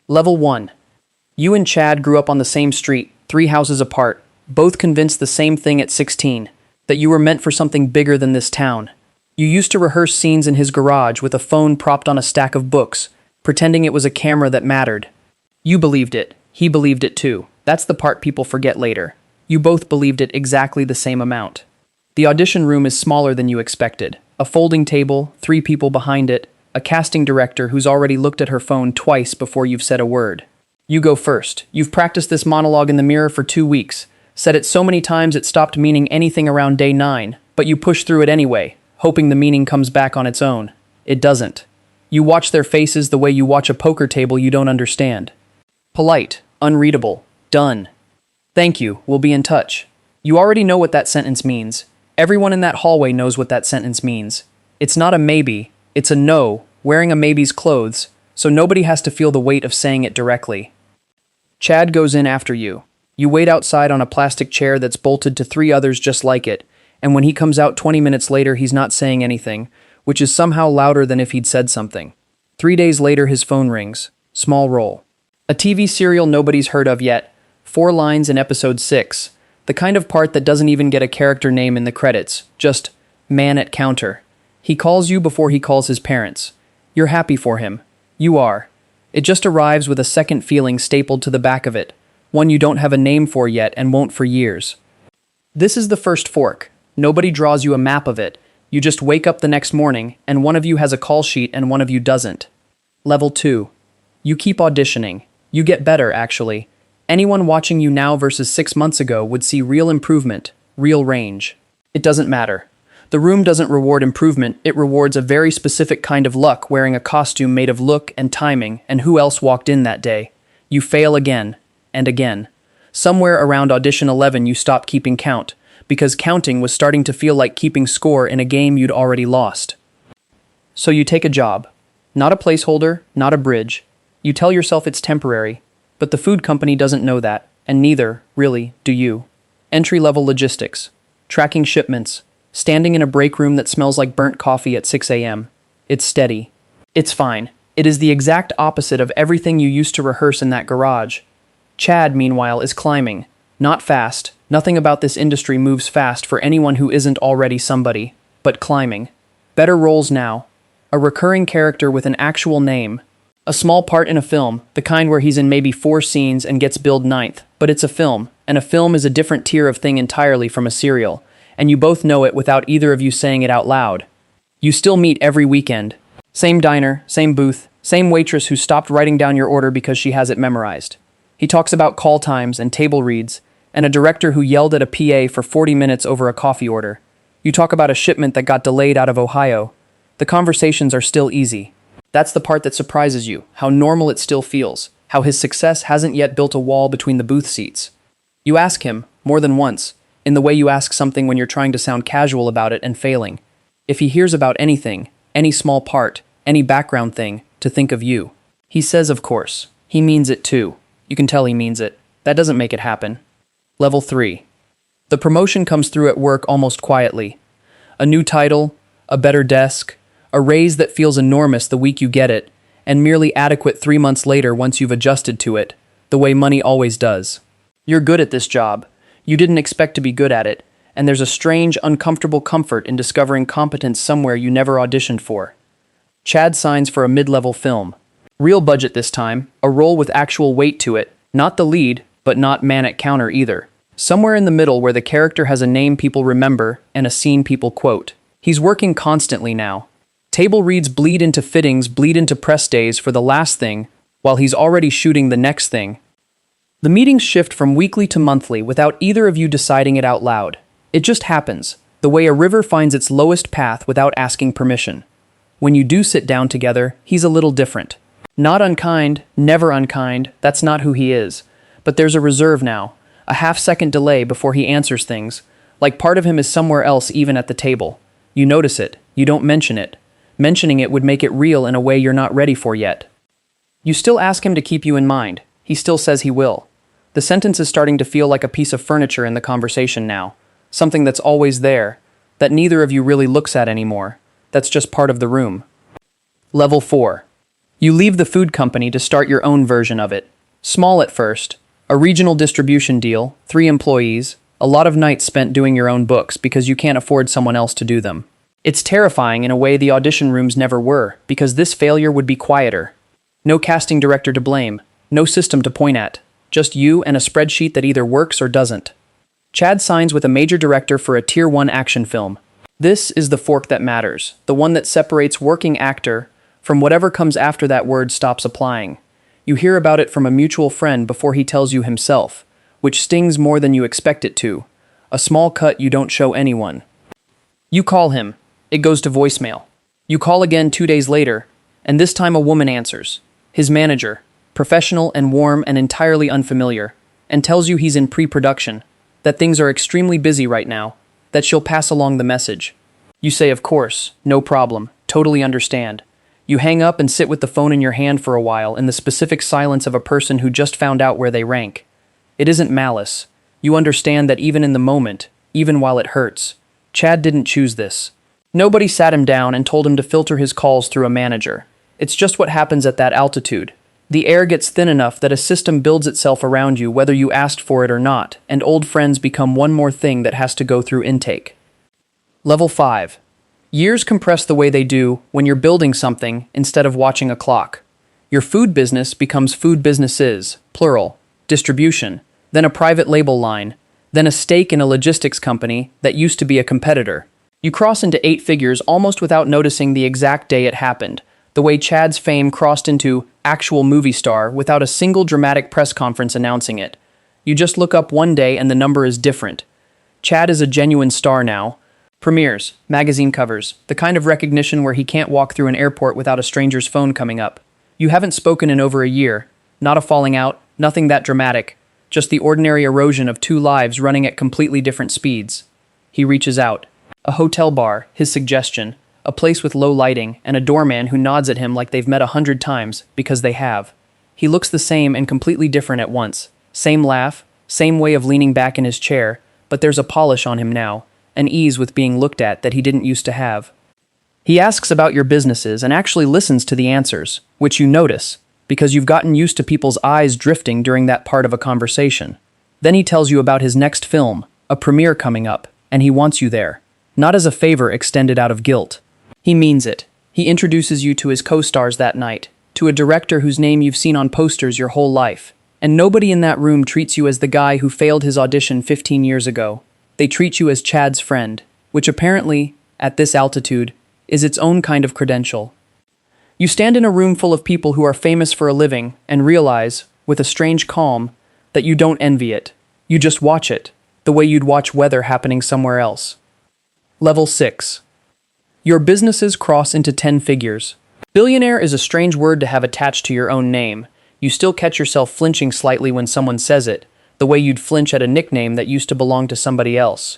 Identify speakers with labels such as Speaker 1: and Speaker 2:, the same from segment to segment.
Speaker 1: Level 1. You and Chad grew up on the same street, 3 houses apart, both convinced the same thing at 16, that you were meant for something bigger than this town. You used to rehearse scenes in his garage with a phone propped on a stack of books, pretending it was a camera that mattered. You believed it. He believed it too. That's the part people forget later. You both believed it exactly the same amount. The audition room is smaller than you expected. A folding table, 3 people behind it, a casting director who's already looked at her phone twice before you've said a word. You go first. You've practiced this monologue in the mirror for 2 weeks, said it so many times it stopped meaning anything around day 9, but you push through it anyway, hoping the meaning comes back on its own. It doesn't. You watch their faces the way you watch a poker table you don't understand. Polite, unreadable, done. Thank you, we'll be in touch. You already know what that sentence means. Everyone in that hallway knows what that sentence means. It's not a maybe, it's a no, wearing a maybe's clothes, so nobody has to feel the weight of saying it directly. Chad goes in after you. You wait outside on a plastic chair that's bolted to 3 others just like it, and when he comes out 20 minutes later he's not saying anything, which is somehow louder than if he'd said something. 3 days later his phone rings. Small role. A TV serial nobody's heard of yet. 4 lines in episode 6. The kind of part that doesn't even get a character name in the credits. Just, man at counter. He calls you before he calls his parents. You're happy for him. You are. It just arrives with a second feeling stapled to the back of it. One you don't have a name for yet and won't for years. This is the first fork. Nobody draws you a map of it. You just wake up the next morning, and one of you has a call sheet and one of you doesn't. Level 2. You keep auditioning. You get better, actually. Anyone watching you now versus 6 months ago would see real improvement, real range. It doesn't matter. The room doesn't reward improvement, it rewards a very specific kind of luck wearing a costume made of look and timing and who else walked in that day. You fail again, and again. Somewhere around audition 11 you stop keeping count, because counting was starting to feel like keeping score in a game you'd already lost. So you take a job. Not a placeholder, not a bridge. You tell yourself it's temporary, but the food company doesn't know that, and neither, really, do you. Entry-level logistics. Tracking shipments. Standing in a break room that smells like burnt coffee at 6 a.m. It's steady. It's fine. It is the exact opposite of everything you used to rehearse in that garage. Chad, meanwhile, is climbing. Not fast. Nothing about this industry moves fast for anyone who isn't already somebody, but climbing. Better roles now. A recurring character with an actual name. A small part in a film, the kind where he's in maybe 4 scenes and gets billed 9th, but it's a film, and a film is a different tier of thing entirely from a serial, and you both know it without either of you saying it out loud. You still meet every weekend. Same diner, same booth, same waitress who stopped writing down your order because she has it memorized. He talks about call times and table reads, and a director who yelled at a PA for 40 minutes over a coffee order. You talk about a shipment that got delayed out of Ohio. The conversations are still easy. That's the part that surprises you, how normal it still feels, how his success hasn't yet built a wall between the booth seats. You ask him, more than once, in the way you ask something when you're trying to sound casual about it and failing, if he hears about anything, any small part, any background thing, to think of you. He says, of course. He means it too. You can tell he means it. That doesn't make it happen. Level 3. The promotion comes through at work almost quietly. A new title, a better desk, a raise that feels enormous the week you get it, and merely adequate 3 months later once you've adjusted to it, the way money always does. You're good at this job. You didn't expect to be good at it, and there's a strange, uncomfortable comfort in discovering competence somewhere you never auditioned for. Chad signs for a mid-level film. Real budget this time, a role with actual weight to it, not the lead, but not man at counter either. Somewhere in the middle where the character has a name people remember and a scene people quote. He's working constantly now. Table reads bleed into fittings, bleed into press days for the last thing, while he's already shooting the next thing. The meetings shift from weekly to monthly without either of you deciding it out loud. It just happens, the way a river finds its lowest path without asking permission. When you do sit down together, he's a little different. Not unkind, never unkind, that's not who he is. But there's a reserve now, a half-second delay before he answers things, like part of him is somewhere else even at the table. You notice it, you don't mention it. Mentioning it would make it real in a way you're not ready for yet. You still ask him to keep you in mind. He still says he will. The sentence is starting to feel like a piece of furniture in the conversation now. Something that's always there, that neither of you really looks at anymore. That's just part of the room. Level 4. You leave the food company to start your own version of it. Small at first, a regional distribution deal, 3 employees, a lot of nights spent doing your own books because you can't afford someone else to do them. It's terrifying in a way the audition rooms never were, because this failure would be quieter. No casting director to blame, no system to point at, just you and a spreadsheet that either works or doesn't. Chad signs with a major director for a Tier 1 action film. This is the fork that matters, the one that separates working actor from whatever comes after that word stops applying. You hear about it from a mutual friend before he tells you himself, which stings more than you expect it to. A small cut you don't show anyone. You call him. It goes to voicemail. You call again 2 days later, and this time a woman answers. His manager, professional and warm and entirely unfamiliar, and tells you he's in pre-production, that things are extremely busy right now, that she'll pass along the message. You say, of course, no problem, totally understand. You hang up and sit with the phone in your hand for a while in the specific silence of a person who just found out where they rank. It isn't malice. You understand that even in the moment, even while it hurts, Chad didn't choose this. Nobody sat him down and told him to filter his calls through a manager. It's just what happens at that altitude. The air gets thin enough that a system builds itself around you whether you asked for it or not, and old friends become one more thing that has to go through intake. Level 5. Years compress the way they do when you're building something instead of watching a clock. Your food business becomes food businesses, plural, distribution, then a private label line, then a stake in a logistics company that used to be a competitor. You cross into 8 figures almost without noticing the exact day it happened, the way Chad's fame crossed into actual movie star without a single dramatic press conference announcing it. You just look up one day and the number is different. Chad is a genuine star now. Premieres, magazine covers, the kind of recognition where he can't walk through an airport without a stranger's phone coming up. You haven't spoken in over a year, not a falling out, nothing that dramatic, just the ordinary erosion of 2 lives running at completely different speeds. He reaches out. A hotel bar, his suggestion, a place with low lighting, and a doorman who nods at him like they've met 100 times, because they have. He looks the same and completely different at once. Same laugh, same way of leaning back in his chair, but there's a polish on him now, an ease with being looked at that he didn't used to have. He asks about your businesses and actually listens to the answers, which you notice, because you've gotten used to people's eyes drifting during that part of a conversation. Then he tells you about his next film, a premiere coming up, and he wants you there. Not as a favor extended out of guilt. He means it. He introduces you to his co-stars that night, to a director whose name you've seen on posters your whole life. And nobody in that room treats you as the guy who failed his audition 15 years ago. They treat you as Chad's friend, which apparently, at this altitude, is its own kind of credential. You stand in a room full of people who are famous for a living and realize, with a strange calm, that you don't envy it. You just watch it, the way you'd watch weather happening somewhere else. Level 6. Your businesses cross into 10 figures. Billionaire is a strange word to have attached to your own name. You still catch yourself flinching slightly when someone says it, the way you'd flinch at a nickname that used to belong to somebody else.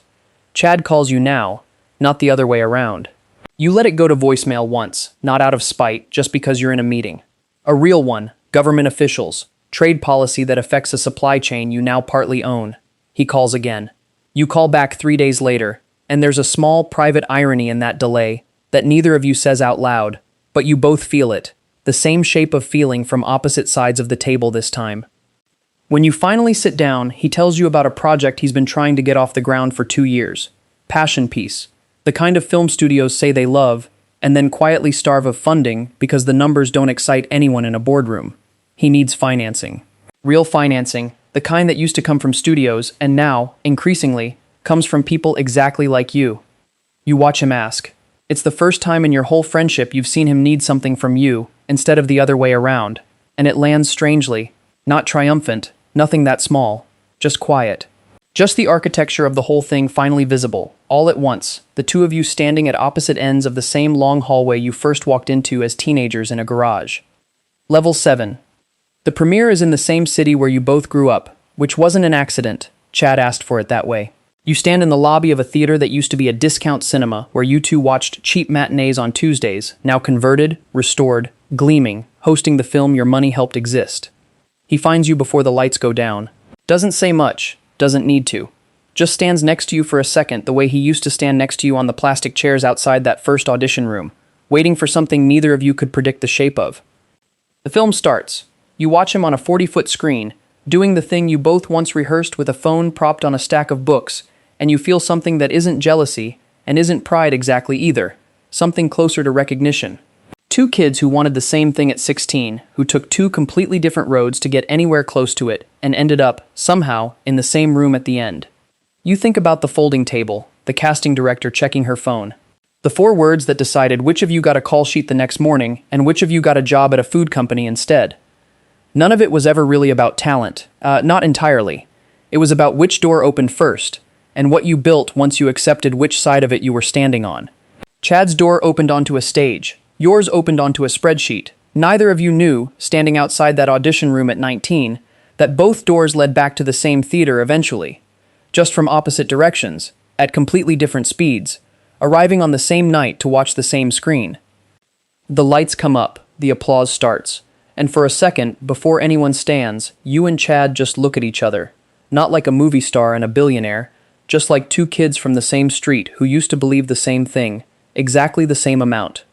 Speaker 1: Chad calls you now, not the other way around. You let it go to voicemail once, not out of spite, just because you're in a meeting. A real one, government officials, trade policy that affects a supply chain you now partly own. He calls again. You call back 3 days later, and there's a small private irony in that delay that neither of you says out loud, but you both feel it, the same shape of feeling from opposite sides of the table this time. When you finally sit down, he tells you about a project he's been trying to get off the ground for 2 years. Passion piece, the kind of film studios say they love, and then quietly starve of funding because the numbers don't excite anyone in a boardroom. He needs financing. Real financing, the kind that used to come from studios and now, increasingly, comes from people exactly like you. You watch him ask. It's the first time in your whole friendship you've seen him need something from you, instead of the other way around, and it lands strangely, not triumphant, nothing that small, just quiet. Just the architecture of the whole thing finally visible, all at once, the two of you standing at opposite ends of the same long hallway you first walked into as teenagers in a garage. Level 7. The premiere is in the same city where you both grew up, which wasn't an accident. Chad asked for it that way. You stand in the lobby of a theater that used to be a discount cinema where you two watched cheap matinees on Tuesdays, now converted, restored, gleaming, hosting the film your money helped exist. He finds you before the lights go down. Doesn't say much, doesn't need to. Just stands next to you for a second the way he used to stand next to you on the plastic chairs outside that first audition room, waiting for something neither of you could predict the shape of. The film starts. You watch him on a 40-foot screen, doing the thing you both once rehearsed with a phone propped on a stack of books, and you feel something that isn't jealousy and isn't pride exactly either, something closer to recognition. Two kids who wanted the same thing at 16, who took two completely different roads to get anywhere close to it, and ended up, somehow, in the same room at the end. You think about the folding table, the casting director checking her phone, the 4 words that decided which of you got a call sheet the next morning and which of you got a job at a food company instead. None of it was ever really about talent, not entirely. It was about which door opened first, and what you built once you accepted which side of it you were standing on. Chad's door opened onto a stage. Yours opened onto a spreadsheet. Neither of you knew, standing outside that audition room at 19, that both doors led back to the same theater eventually, just from opposite directions, at completely different speeds, arriving on the same night to watch the same screen. The lights come up, the applause starts, and for a second, before anyone stands, you and Chad just look at each other, not like a movie star and a billionaire, just like two kids from the same street who used to believe the same thing, exactly the same amount.